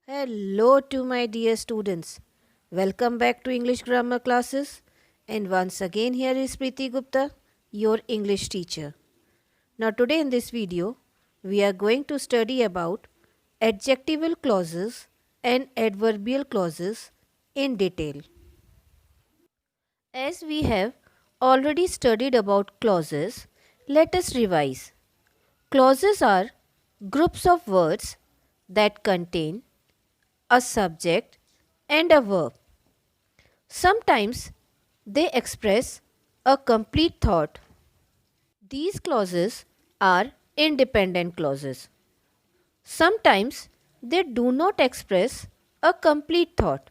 Hello to my dear students. Welcome back to English grammar classes. And once again here is Preeti Gupta, your English teacher. Now today in this video, we are going to study about adjectival clauses and adverbial clauses in detail. As we have already studied about clauses, let us revise. Clauses are groups of words that contain a subject and a verb. Sometimes they express a complete thought. These clauses are independent clauses. Sometimes they do not express a complete thought.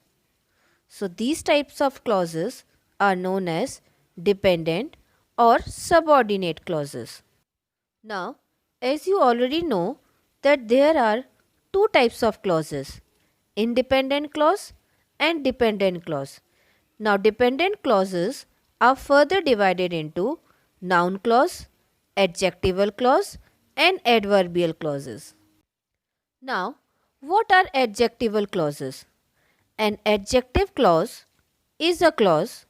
So these types of clauses are known as dependent or subordinate clauses. Now, as you already know that there are two types of clauses, independent clause and dependent clause. Now, dependent clauses are further divided into noun clause, adjectival clause and adverbial clauses. Now, what are adjectival clauses? An adjective clause is a clause,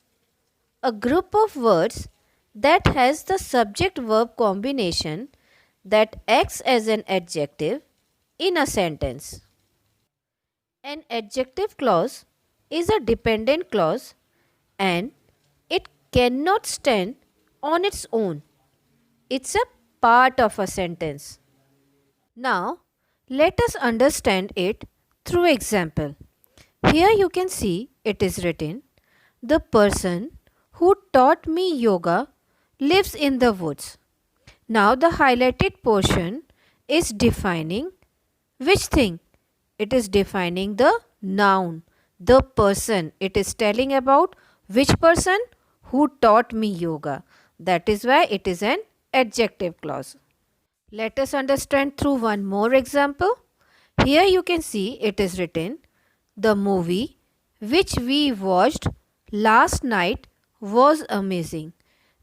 a group of words that has the subject verb combination that acts as an adjective in a sentence. An adjective clause is a dependent clause and it cannot stand on its own. It's a part of a sentence. Now, let us understand it through example. Here you can see it is written, the person who taught me yoga lives in the woods. Now the highlighted portion is defining which thing? It is defining the noun, the person. It is telling about which person who taught me yoga. That is why it is an adjective clause. Let us understand through one more example. Here you can see it is written, the movie which we watched last night was amazing.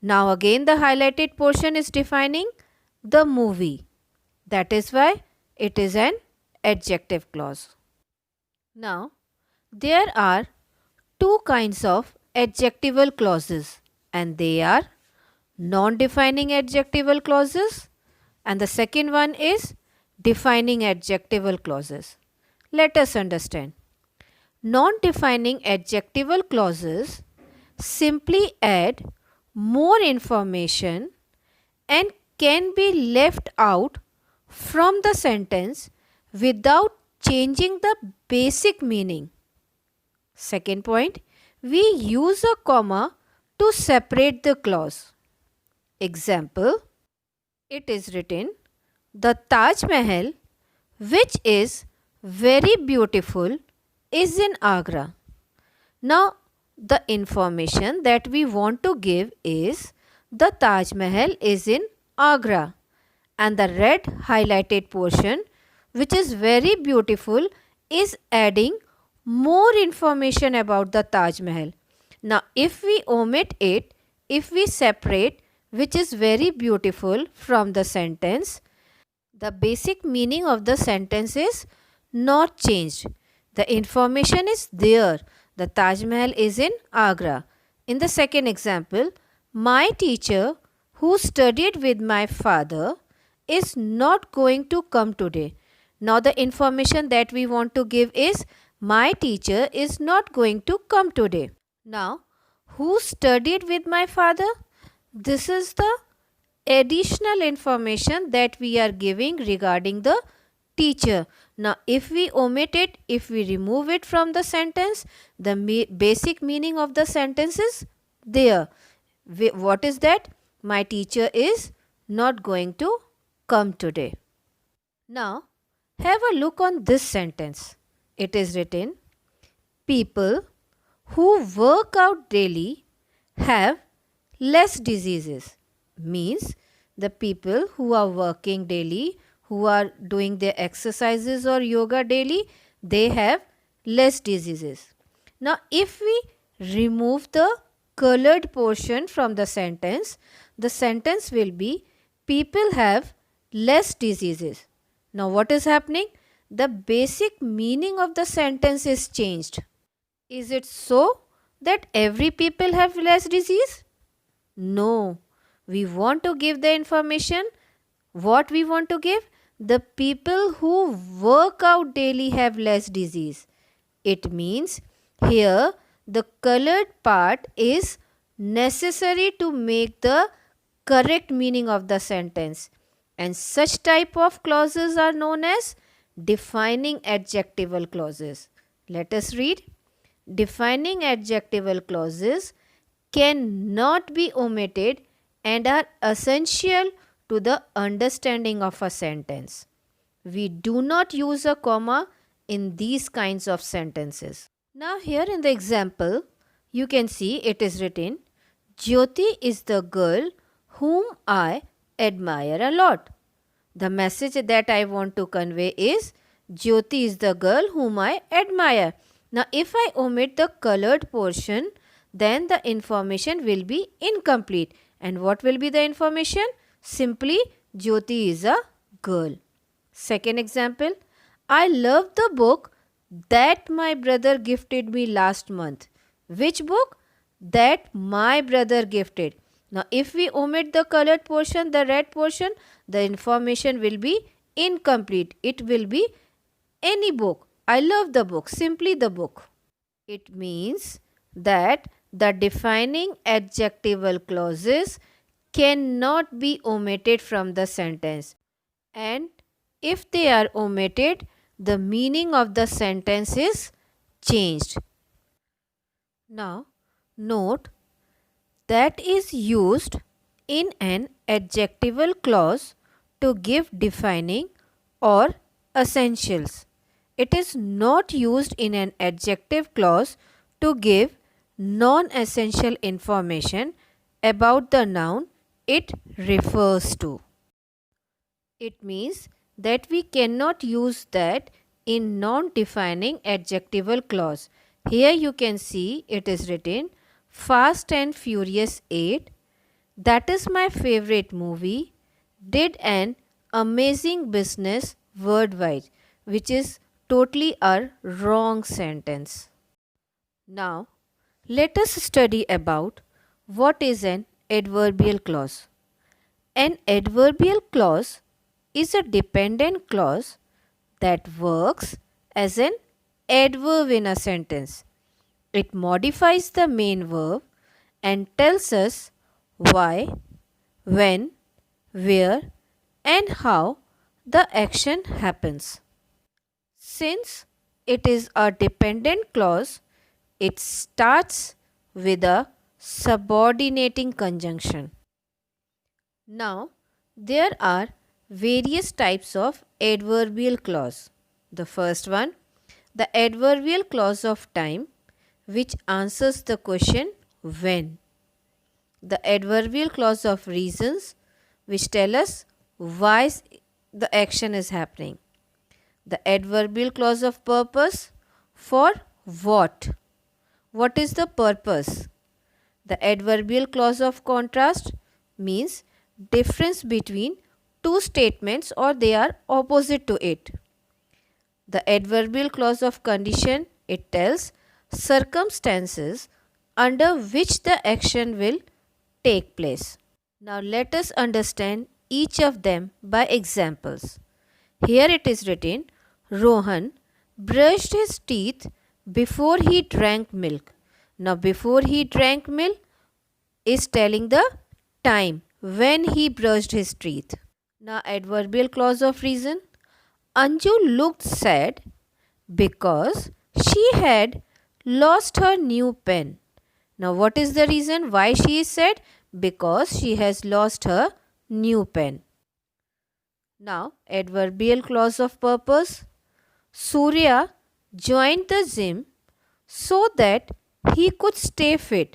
Now again the highlighted portion is defining the movie. That is why it is an adjective clause. Now, there are two kinds of adjectival clauses and they are non-defining adjectival clauses and the second one is defining adjectival clauses. Let us understand. Non-defining adjectival clauses simply add more information and can be left out from the sentence without changing the basic meaning. Second point, we use a comma to separate the clause. Example, it is written, the Taj Mahal, which is very beautiful, is in Agra. Now, the information that we want to give is the Taj Mahal is in Agra and the red highlighted portion which is very beautiful is adding more information about the Taj Mahal. Now if we omit it, if we separate which is very beautiful from the sentence, the basic meaning of the sentence is not changed. The information is there. The Taj Mahal is in Agra. In the second example, my teacher who studied with my father is not going to come today. Now the information that we want to give is my teacher is not going to come today. Now, who studied with my father? This is the additional information that we are giving regarding the teacher. Now, if we omit it, if we remove it from the sentence, the basic meaning of the sentence is there. What is that? My teacher is not going to come today. Now, have a look on this sentence. It is written, people who work out daily have less diseases. Means the people who are working daily, who are doing their exercises or yoga daily, they have less diseases. Now, if we remove the colored portion from the sentence will be people have less diseases. Now, what is happening? the basic meaning of the sentence is changed. Is it so that every people have less disease? No. We want to give the information. What we want to give? The people who work out daily have less disease. It means here the colored part is necessary to make the correct meaning of the sentence, and such type of clauses are known as defining adjectival clauses. Let us read. Defining adjectival clauses cannot be omitted and are essential to the understanding of a sentence. We do not use a comma in these kinds of sentences. Now here in the example, you can see it is written, Jyoti is the girl whom I admire a lot. The message that I want to convey is, Jyoti is the girl whom I admire. Now if I omit the colored portion, then the information will be incomplete. And what will be the information? Simply, Jyoti is a girl. Second example, I love the book that my brother gifted me last month. Which book? That my brother gifted. Now, if we omit the colored portion, the red portion, the information will be incomplete. It will be any book. I love the book, simply the book. It means that the defining adjectival clauses cannot be omitted from the sentence, and if they are omitted, the meaning of the sentence is changed. Now, note that is used in an adjectival clause to give defining or essentials. It is not used in an adjective clause to give non-essential information about the noun it refers to. It means that we cannot use that in non-defining adjectival clause. Here you can see it is written, Fast and Furious 8, that is my favorite movie, did an amazing business worldwide, which is totally a wrong sentence. Now, let us study about what is an adverbial clause. An adverbial clause is a dependent clause that works as an adverb in a sentence. It modifies the main verb and tells us why, when, where, and how the action happens. Since it is a dependent clause, it starts with a subordinating conjunction. Now, there are various types of adverbial clause. The first one, the adverbial clause of time, which answers the question when. The adverbial clause of reasons, which tell us why the action is happening. The adverbial clause of purpose, for what. What is the purpose? The adverbial clause of contrast means difference between two statements or they are opposite to it. The adverbial clause of condition, it tells circumstances under which the action will take place. Now let us understand each of them by examples. Here it is written, Rohan brushed his teeth before he drank milk. Now before he drank milk is telling the time when he brushed his teeth. Now adverbial clause of reason, Anju looked sad because she had lost her new pen. Now what is the reason why she is sad? Because she has lost her new pen. Now adverbial clause of purpose, Surya joined the gym so that he could stay fit.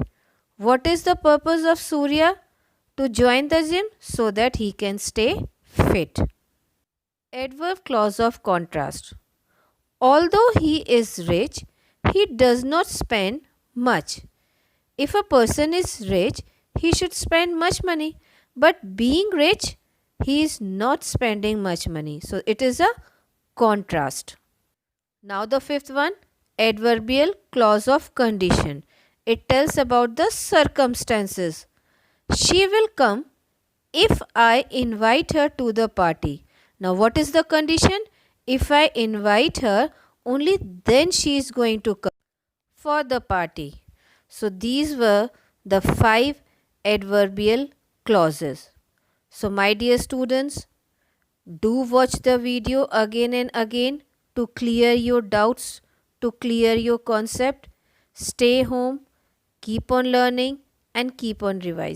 What is the purpose of Surya to join the gym? So that he can stay fit. Adverb clause of contrast. Although he is rich, he does not spend much. If a person is rich, he should spend much money. But being rich, he is not spending much money. So it is a contrast. Now the fifth one, adverbial clause of condition. It tells about the circumstances. She will come if I invite her to the party. Now what is the condition? If I invite her, only then she is going to come for the party. So these were the 5 adverbial clauses. So my dear students, do watch the video again and again to clear your doubts, to clear your concept. Stay home, keep on learning and keep on revising.